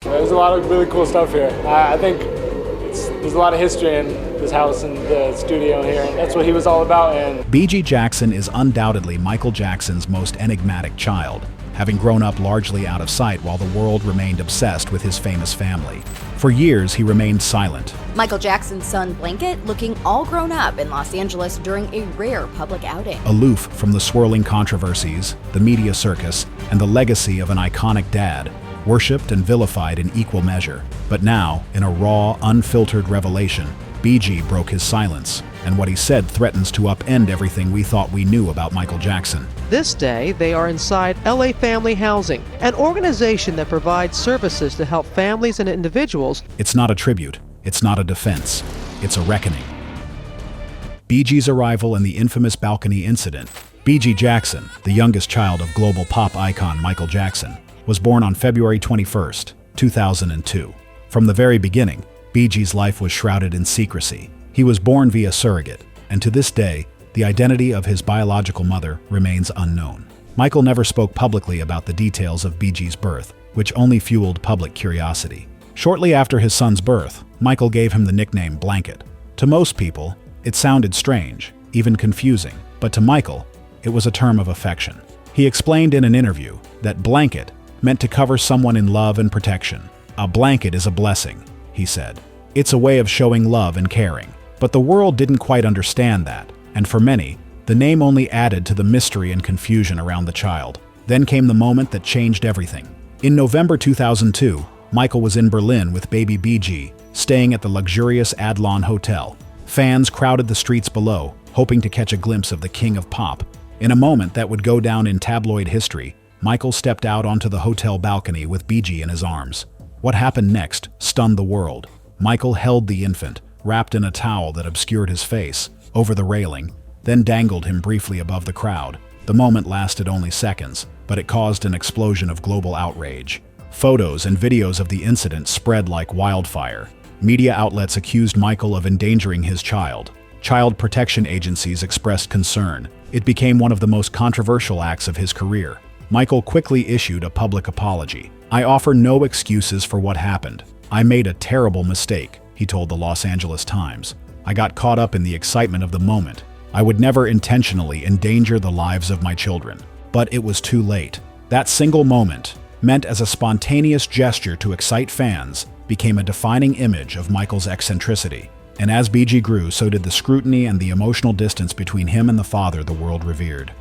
There's a lot of really cool stuff here. I think there's a lot of history in this house and the studio here, and that's what he was all about. And Bigi Jackson is undoubtedly Michael Jackson's most enigmatic child, having grown up largely out of sight while the world remained obsessed with his famous family. For years, he remained silent. Michael Jackson's son Blanket looking all grown up in Los Angeles during a rare public outing. Aloof from the swirling controversies, the media circus, and the legacy of an iconic dad, worshipped and vilified in equal measure. But now, in a raw, unfiltered revelation, Bigi broke his silence, and what he said threatens to upend everything we thought we knew about Michael Jackson. This day, they are inside LA Family Housing, an organization that provides services to help families and individuals. It's not a tribute. It's not a defense. It's a reckoning. Bigi's arrival and the infamous balcony incident. Bigi Jackson, the youngest child of global pop icon Michael Jackson, was born on February 21st, 2002. From the very beginning, Bigi's life was shrouded in secrecy. He was born via surrogate, and to this day, the identity of his biological mother remains unknown. Michael never spoke publicly about the details of Bigi's birth, which only fueled public curiosity. Shortly after his son's birth, Michael gave him the nickname Blanket. To most people, it sounded strange, even confusing, but to Michael, it was a term of affection. He explained in an interview that blanket meant to cover someone in love and protection. A blanket is a blessing, he said. It's a way of showing love and caring. But the world didn't quite understand that, and for many, the name only added to the mystery and confusion around the child. Then came the moment that changed everything. In November 2002, Michael was in Berlin with baby Bigi, staying at the luxurious Adlon Hotel. Fans crowded the streets below, hoping to catch a glimpse of the king of pop. In a moment that would go down in tabloid history, Michael stepped out onto the hotel balcony with Bigi in his arms. What happened next stunned the world. Michael held the infant, wrapped in a towel that obscured his face, over the railing, then dangled him briefly above the crowd. The moment lasted only seconds, but it caused an explosion of global outrage. Photos and videos of the incident spread like wildfire. Media outlets accused Michael of endangering his child. Child protection agencies expressed concern. It became one of the most controversial acts of his career. Michael quickly issued a public apology. "I offer no excuses for what happened. I made a terrible mistake," he told the Los Angeles Times. "I got caught up in the excitement of the moment. I would never intentionally endanger the lives of my children." But it was too late. That single moment, meant as a spontaneous gesture to excite fans, became a defining image of Michael's eccentricity. And as Bigi grew, so did the scrutiny and the emotional distance between him and the father the world revered.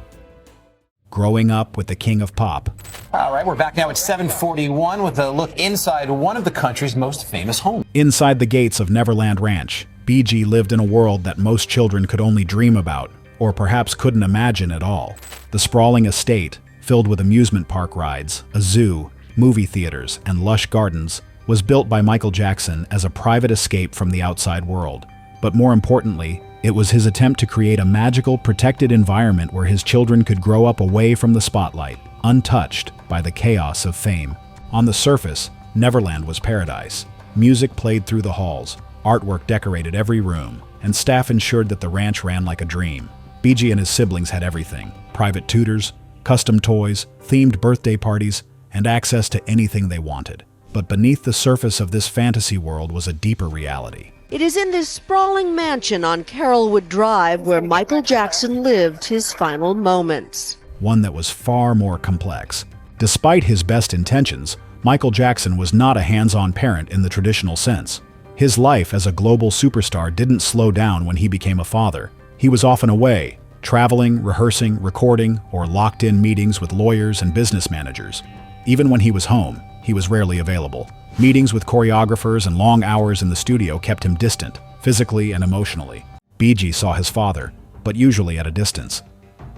Growing up with the king of pop. All right, we're back now at 7:41 with a look inside one of the country's most famous homes. Inside the gates of Neverland Ranch, Bigi lived in a world that most children could only dream about, or perhaps couldn't imagine at all. The sprawling estate, filled with amusement park rides, a zoo, movie theaters, and lush gardens, was built by Michael Jackson as a private escape from the outside world. But more importantly, it was his attempt to create a magical, protected environment where his children could grow up away from the spotlight, untouched by the chaos of fame. On the surface, Neverland was paradise. Music played through the halls, artwork decorated every room, and staff ensured that the ranch ran like a dream. Bigi and his siblings had everything: private tutors, custom toys, themed birthday parties, and access to anything they wanted. But beneath the surface of this fantasy world was a deeper reality. It is in this sprawling mansion on Carrollwood Drive where Michael Jackson lived his final moments. One that was far more complex. Despite his best intentions, Michael Jackson was not a hands-on parent in the traditional sense. His life as a global superstar didn't slow down when he became a father. He was often away, traveling, rehearsing, recording, or locked in meetings with lawyers and business managers. Even when he was home, he was rarely available. Meetings with choreographers and long hours in the studio kept him distant, physically and emotionally. Bigi saw his father, but usually at a distance.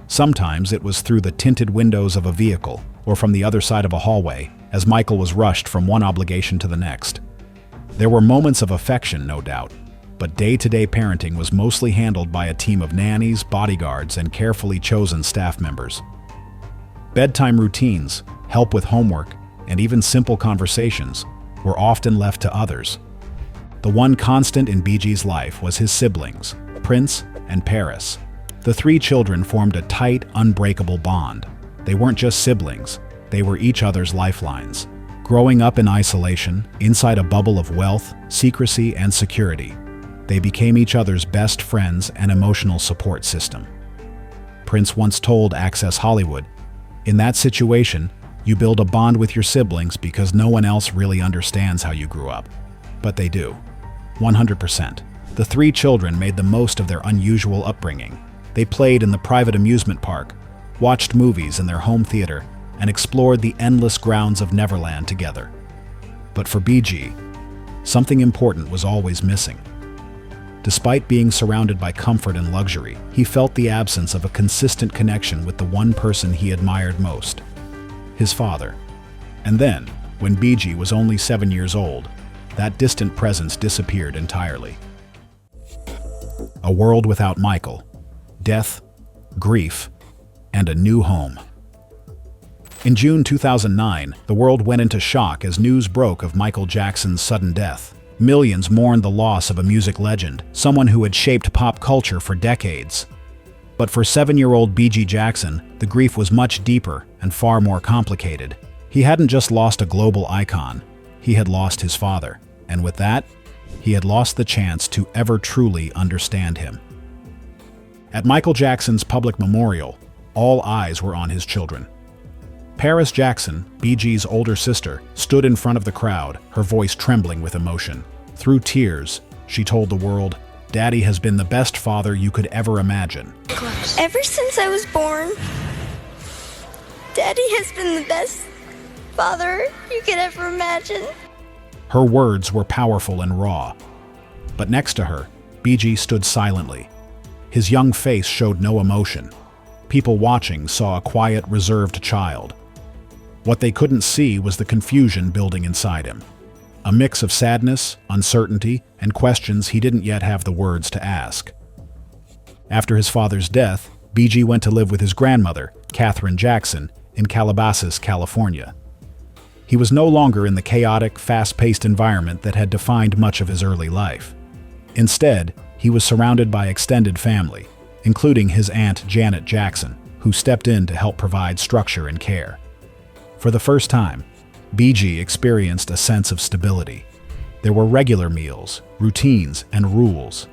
Sometimes it was through the tinted windows of a vehicle, or from the other side of a hallway, as Michael was rushed from one obligation to the next. There were moments of affection, no doubt, but day-to-day parenting was mostly handled by a team of nannies, bodyguards, and carefully chosen staff members. Bedtime routines, help with homework, and even simple conversations were often left to others. The one constant in Bigi's life was his siblings, Prince and Paris. The three children formed a tight, unbreakable bond. They weren't just siblings, they were each other's lifelines. Growing up in isolation, inside a bubble of wealth, secrecy, and security, they became each other's best friends and emotional support system. Prince once told Access Hollywood, "In that situation, you build a bond with your siblings because no one else really understands how you grew up." But they do. 100%. The three children made the most of their unusual upbringing. They played in the private amusement park, watched movies in their home theater, and explored the endless grounds of Neverland together. But for Bigi, something important was always missing. Despite being surrounded by comfort and luxury, he felt the absence of a consistent connection with the one person he admired most, his father. And then, when Bigi was only 7 years old, that distant presence disappeared entirely. A world without Michael, death, grief, and a new home. In June 2009, the world went into shock as news broke of Michael Jackson's sudden death. Millions mourned the loss of a music legend, someone who had shaped pop culture for decades. But for 7-year-old Bigi Jackson, the grief was much deeper and far more complicated. He hadn't just lost a global icon, he had lost his father. And with that, he had lost the chance to ever truly understand him. At Michael Jackson's public memorial, all eyes were on his children. Paris Jackson, Bigi's older sister, stood in front of the crowd, her voice trembling with emotion. Through tears, she told the world, "Daddy has been the best father you could ever imagine." Ever since I was born, Daddy has been the best father you could ever imagine. Her words were powerful and raw. But next to her, Bigi stood silently. His young face showed no emotion. People watching saw a quiet, reserved child. What they couldn't see was the confusion building inside him. A mix of sadness, uncertainty, and questions he didn't yet have the words to ask. After his father's death, Bigi went to live with his grandmother, Katherine Jackson, in Calabasas, California. He was no longer in the chaotic, fast-paced environment that had defined much of his early life. Instead, he was surrounded by extended family, including his aunt Janet Jackson, who stepped in to help provide structure and care. For the first time, Bigi experienced a sense of stability. There were regular meals, routines, and rules.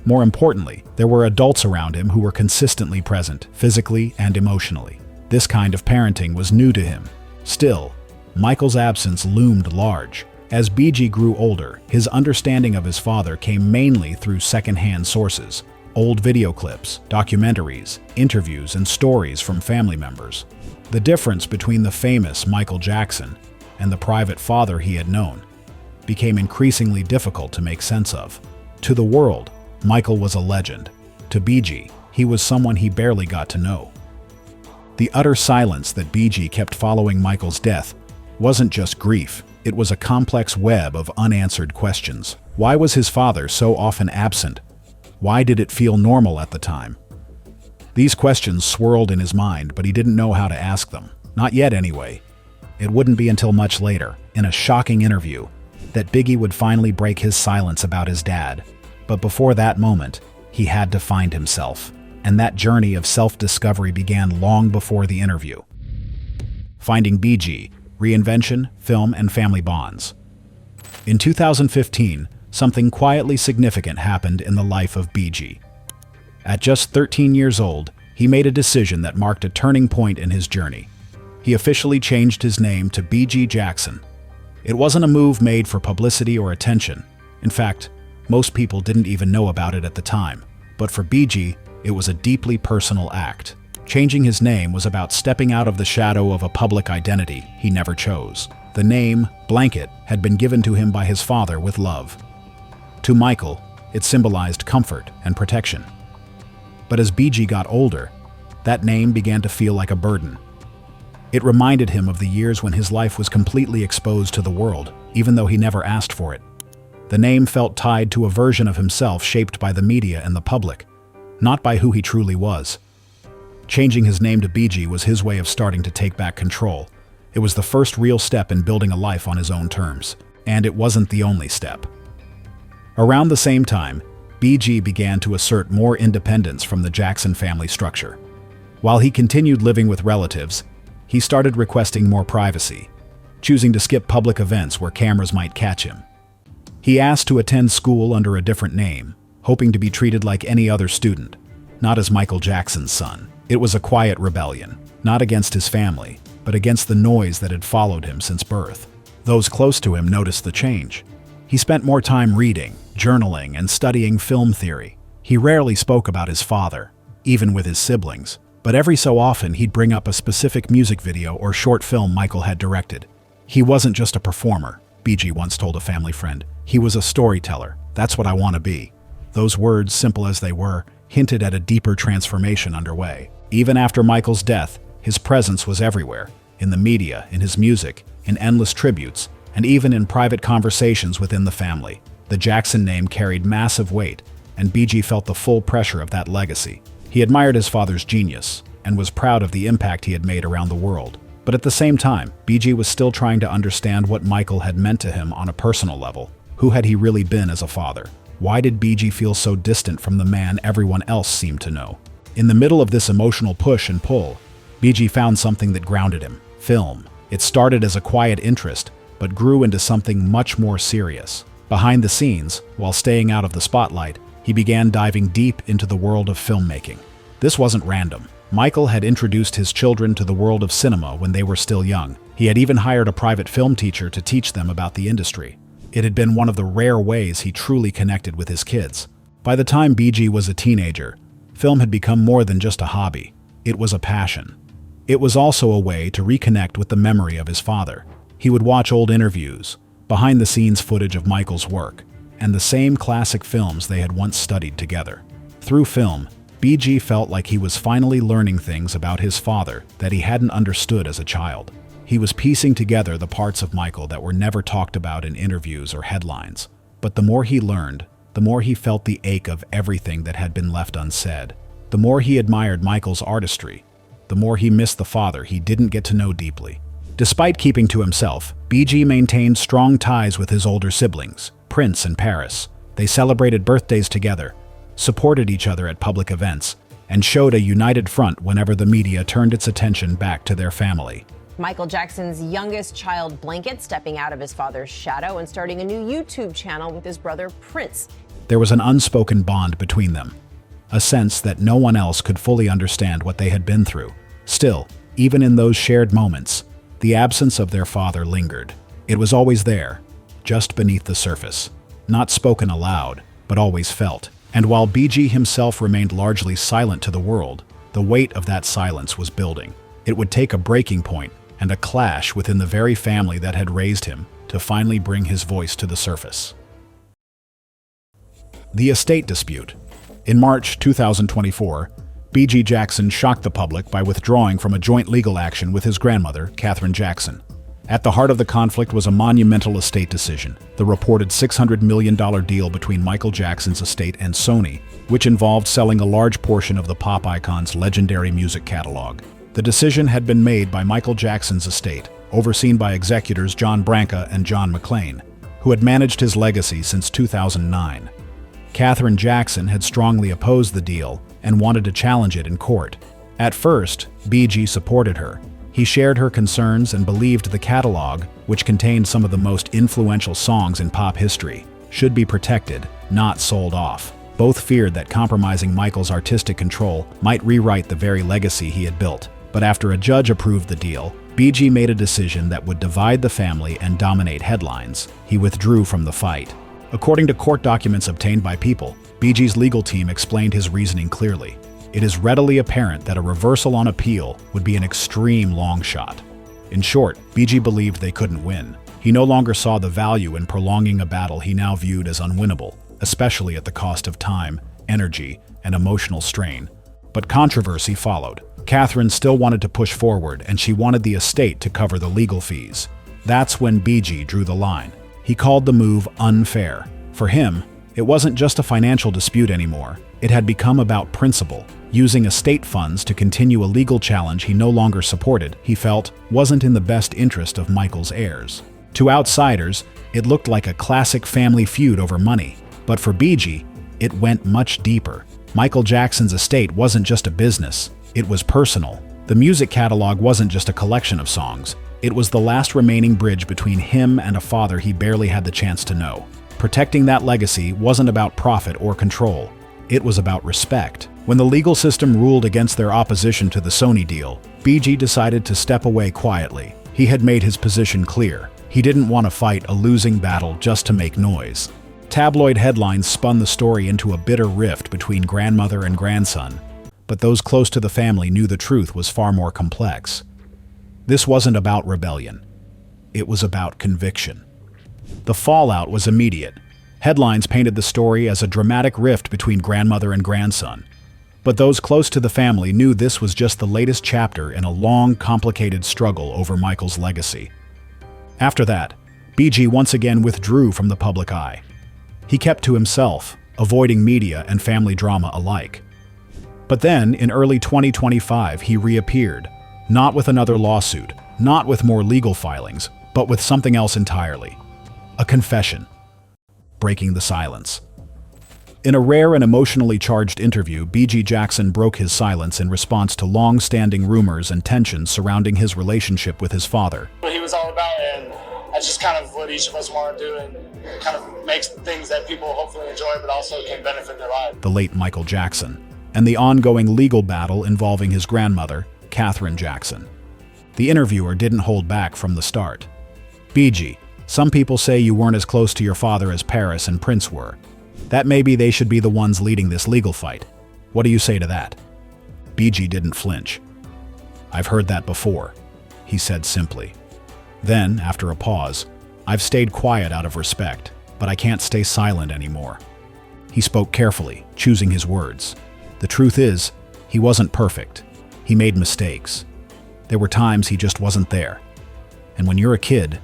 More importantly, there were adults around him who were consistently present, physically and emotionally. This kind of parenting was new to him. Still, Michael's absence loomed large. As Bigi grew older, his understanding of his father came mainly through secondhand sources, old video clips, documentaries, interviews, and stories from family members. The difference between the famous Michael Jackson and the private father he had known became increasingly difficult to make sense of. To the world, Michael was a legend. To Bigi, he was someone he barely got to know. The utter silence that Bigi kept following Michael's death wasn't just grief, it was a complex web of unanswered questions. Why was his father so often absent? Why did it feel normal at the time? These questions swirled in his mind, but he didn't know how to ask them. Not yet, anyway. It wouldn't be until much later, in a shocking interview, that Bigi would finally break his silence about his dad. But before that moment, he had to find himself. And that journey of self-discovery began long before the interview. Finding Bigi, Reinvention, Film, and Family Bonds. In 2015, something quietly significant happened in the life of Bigi. At just 13 years old, he made a decision that marked a turning point in his journey. He officially changed his name to Bigi Jackson. It wasn't a move made for publicity or attention. In fact, most people didn't even know about it at the time. But for Bigi, it was a deeply personal act. Changing his name was about stepping out of the shadow of a public identity he never chose. The name, Blanket, had been given to him by his father with love. To Michael, it symbolized comfort and protection. But as Bigi got older, that name began to feel like a burden. It reminded him of the years when his life was completely exposed to the world, even though he never asked for it. The name felt tied to a version of himself shaped by the media and the public, not by who he truly was. Changing his name to Bigi was his way of starting to take back control. It was the first real step in building a life on his own terms. And it wasn't the only step. Around the same time, Bigi began to assert more independence from the Jackson family structure. While he continued living with relatives, he started requesting more privacy. choosing to skip public events where cameras might catch him. He asked to attend school under a different name, hoping to be treated like any other student, not as Michael Jackson's son. It was a quiet rebellion, not against his family, but against the noise that had followed him since birth. Those close to him noticed the change. He spent more time reading, journaling, and studying film theory. He rarely spoke about his father, even with his siblings, but every so often he'd bring up a specific music video or short film Michael had directed. He wasn't just a performer, Bigi once told a family friend. He was a storyteller. That's what I want to be. Those words, simple as they were, hinted at a deeper transformation underway. Even after Michael's death, his presence was everywhere, in the media, in his music, in endless tributes, and even in private conversations within the family. The Jackson name carried massive weight, and Bigi felt the full pressure of that legacy. He admired his father's genius, and was proud of the impact he had made around the world. But at the same time, Bigi was still trying to understand what Michael had meant to him on a personal level. Who had he really been as a father? Why did Bigi feel so distant from the man everyone else seemed to know? In the middle of this emotional push and pull, Bigi found something that grounded him: film. It started as a quiet interest, but grew into something much more serious. Behind the scenes, while staying out of the spotlight, he began diving deep into the world of filmmaking. This wasn't random. Michael had introduced his children to the world of cinema when they were still young. He had even hired a private film teacher to teach them about the industry. It had been one of the rare ways he truly connected with his kids. By the time Bigi was a teenager, film had become more than just a hobby. It was a passion. It was also a way to reconnect with the memory of his father. He would watch old interviews, behind-the-scenes footage of Michael's work, and the same classic films they had once studied together. Through film, Bigi felt like he was finally learning things about his father that he hadn't understood as a child. He was piecing together the parts of Michael that were never talked about in interviews or headlines. But the more he learned, the more he felt the ache of everything that had been left unsaid. The more he admired Michael's artistry, the more he missed the father he didn't get to know deeply. Despite keeping to himself, Bigi maintained strong ties with his older siblings, Prince and Paris. They celebrated birthdays together, supported each other at public events, and showed a united front whenever the media turned its attention back to their family. Michael Jackson's youngest child, Blanket, stepping out of his father's shadow and starting a new YouTube channel with his brother, Prince. There was an unspoken bond between them, a sense that no one else could fully understand what they had been through. Still, even in those shared moments, the absence of their father lingered. It was always there, just beneath the surface, not spoken aloud, but always felt. And while Bigi himself remained largely silent to the world, the weight of that silence was building. It would take a breaking point and a clash within the very family that had raised him to finally bring his voice to the surface. The estate dispute. In March 2024, Bigi Jackson shocked the public by withdrawing from a joint legal action with his grandmother, Catherine Jackson. At the heart of the conflict was a monumental estate decision, the reported $600 million deal between Michael Jackson's estate and Sony, which involved selling a large portion of the pop icon's legendary music catalog. The decision had been made by Michael Jackson's estate, overseen by executors John Branca and John McClane, who had managed his legacy since 2009. Catherine Jackson had strongly opposed the deal and wanted to challenge it in court. At first, Bigi supported her. He shared her concerns and believed the catalog, which contained some of the most influential songs in pop history, should be protected, not sold off. Both feared that compromising Michael's artistic control might rewrite the very legacy he had built. But after a judge approved the deal, Bigi made a decision that would divide the family and dominate headlines. He withdrew from the fight. According to court documents obtained by People, Bigi's legal team explained his reasoning clearly. It is readily apparent that a reversal on appeal would be an extreme long shot. In short, Bigi believed they couldn't win. He no longer saw the value in prolonging a battle he now viewed as unwinnable, especially at the cost of time, energy, and emotional strain. But controversy followed. Catherine still wanted to push forward, and she wanted the estate to cover the legal fees. That's when Bigi drew the line. He called the move unfair. For him, it wasn't just a financial dispute anymore. It had become about principle. Using estate funds to continue a legal challenge he no longer supported, he felt, wasn't in the best interest of Michael's heirs. To outsiders, it looked like a classic family feud over money. But for Bigi, it went much deeper. Michael Jackson's estate wasn't just a business. It was personal. The music catalog wasn't just a collection of songs. It was the last remaining bridge between him and a father he barely had the chance to know. Protecting that legacy wasn't about profit or control. It was about respect. When the legal system ruled against their opposition to the Sony deal, Bigi decided to step away quietly. He had made his position clear. He didn't want to fight a losing battle just to make noise. Tabloid headlines spun the story into a bitter rift between grandmother and grandson, but those close to the family knew the truth was far more complex. This wasn't about rebellion. It was about conviction. The fallout was immediate. Headlines painted the story as a dramatic rift between grandmother and grandson. But those close to the family knew this was just the latest chapter in a long, complicated struggle over Michael's legacy. After that, Bigi once again withdrew from the public eye. He kept to himself, avoiding media and family drama alike. But then, in early 2025, he reappeared, not with another lawsuit, not with more legal filings, but with something else entirely. A confession. Breaking the silence. In a rare and emotionally charged interview, Bigi Jackson broke his silence in response to long-standing rumors and tensions surrounding his relationship with his father. What he was all about, and that's just kind of what each of us want to do, and it kind of makes things that people hopefully enjoy, but also can benefit their lives. The late Michael Jackson, and the ongoing legal battle involving his grandmother, Katherine Jackson. The interviewer didn't hold back from the start. Bigi, some people say you weren't as close to your father as Paris and Prince were. That maybe they should be the ones leading this legal fight. What do you say to that? Bigi didn't flinch. I've heard that before, he said simply. Then, after a pause, I've stayed quiet out of respect, but I can't stay silent anymore. He spoke carefully, choosing his words. The truth is, he wasn't perfect. He made mistakes. There were times he just wasn't there. And when you're a kid,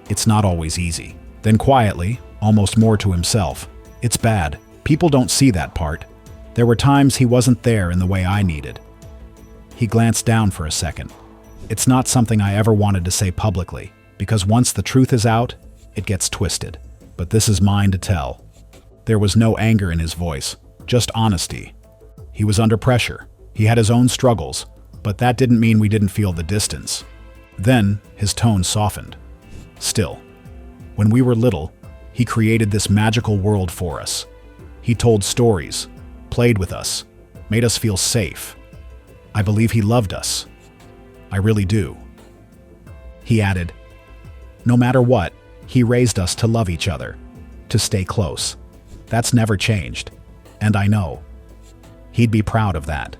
it's not always easy. Then quietly, almost more to himself, it's bad. People don't see that part. There were times he wasn't there in the way I needed. He glanced down for a second. It's not something I ever wanted to say publicly, because once the truth is out, it gets twisted. But this is mine to tell. There was no anger in his voice, just honesty. He was under pressure. He had his own struggles, but that didn't mean we didn't feel the distance. Then, his tone softened. Still, when we were little, he created this magical world for us. He told stories, played with us, made us feel safe. I believe he loved us. I really do. He added, no matter what, he raised us to love each other, to stay close. That's never changed, and I know. He'd be proud of that.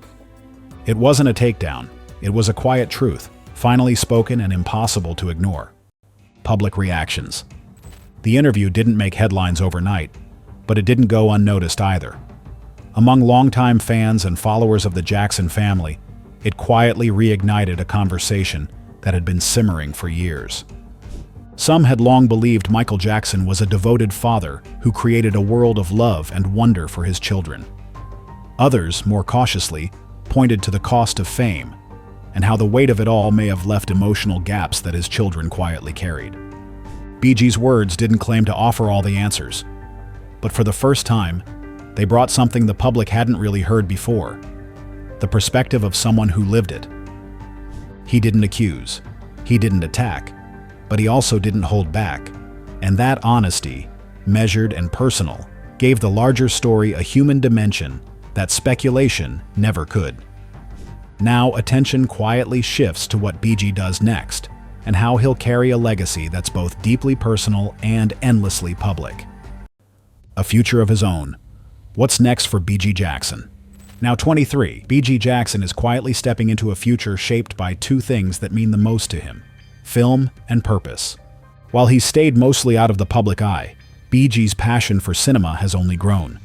It wasn't a takedown, it was a quiet truth, finally spoken and impossible to ignore. Public reactions. The interview didn't make headlines overnight, but it didn't go unnoticed either. Among longtime fans and followers of the Jackson family, it quietly reignited a conversation that had been simmering for years. Some had long believed Michael Jackson was a devoted father who created a world of love and wonder for his children. Others, more cautiously, pointed to the cost of fame and how the weight of it all may have left emotional gaps that his children quietly carried. Bigi's words didn't claim to offer all the answers, but for the first time, they brought something the public hadn't really heard before, the perspective of someone who lived it. He didn't accuse, he didn't attack, but he also didn't hold back, and that honesty, measured and personal, gave the larger story a human dimension that speculation never could. Now attention quietly shifts to what Bigi does next, and how he'll carry a legacy that's both deeply personal and endlessly public. A future of his own. What's next for Bigi Jackson? Now 23, Bigi Jackson is quietly stepping into a future shaped by two things that mean the most to him: film and purpose. While he's stayed mostly out of the public eye, Bigi's passion for cinema has only grown.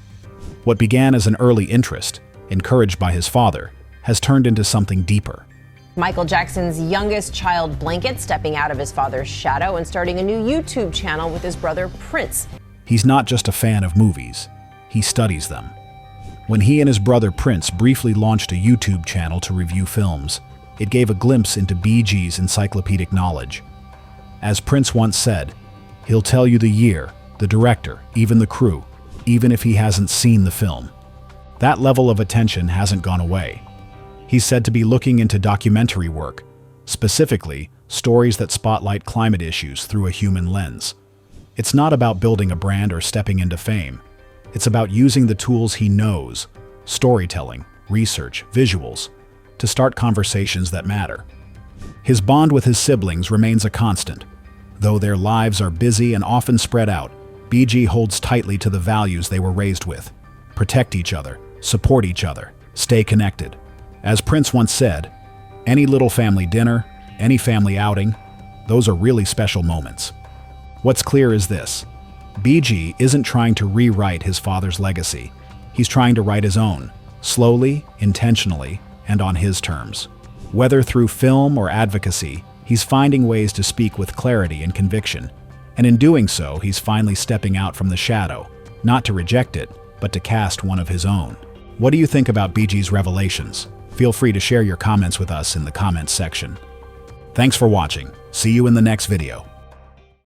What began as an early interest, encouraged by his father, has turned into something deeper. Michael Jackson's youngest child, Blanket, stepping out of his father's shadow and starting a new YouTube channel with his brother Prince. He's not just a fan of movies, he studies them. When he and his brother Prince briefly launched a YouTube channel to review films, it gave a glimpse into Bigi's encyclopedic knowledge. As Prince once said, he'll tell you the year, the director, even the crew, even if he hasn't seen the film. That level of attention hasn't gone away. He's said to be looking into documentary work, specifically stories that spotlight climate issues through a human lens. It's not about building a brand or stepping into fame. It's about using the tools he knows, storytelling, research, visuals, to start conversations that matter. His bond with his siblings remains a constant. Though their lives are busy and often spread out, Bigi holds tightly to the values they were raised with. Protect each other, support each other, stay connected. As Prince once said, any little family dinner, any family outing, those are really special moments. What's clear is this: Bigi isn't trying to rewrite his father's legacy. He's trying to write his own, slowly, intentionally, and on his terms. Whether through film or advocacy, he's finding ways to speak with clarity and conviction. And in doing so, he's finally stepping out from the shadow, not to reject it, but to cast one of his own. What do you think about Bigi's revelations? Feel free to share your comments with us in the comments section. Thanks for watching. See you in the next video.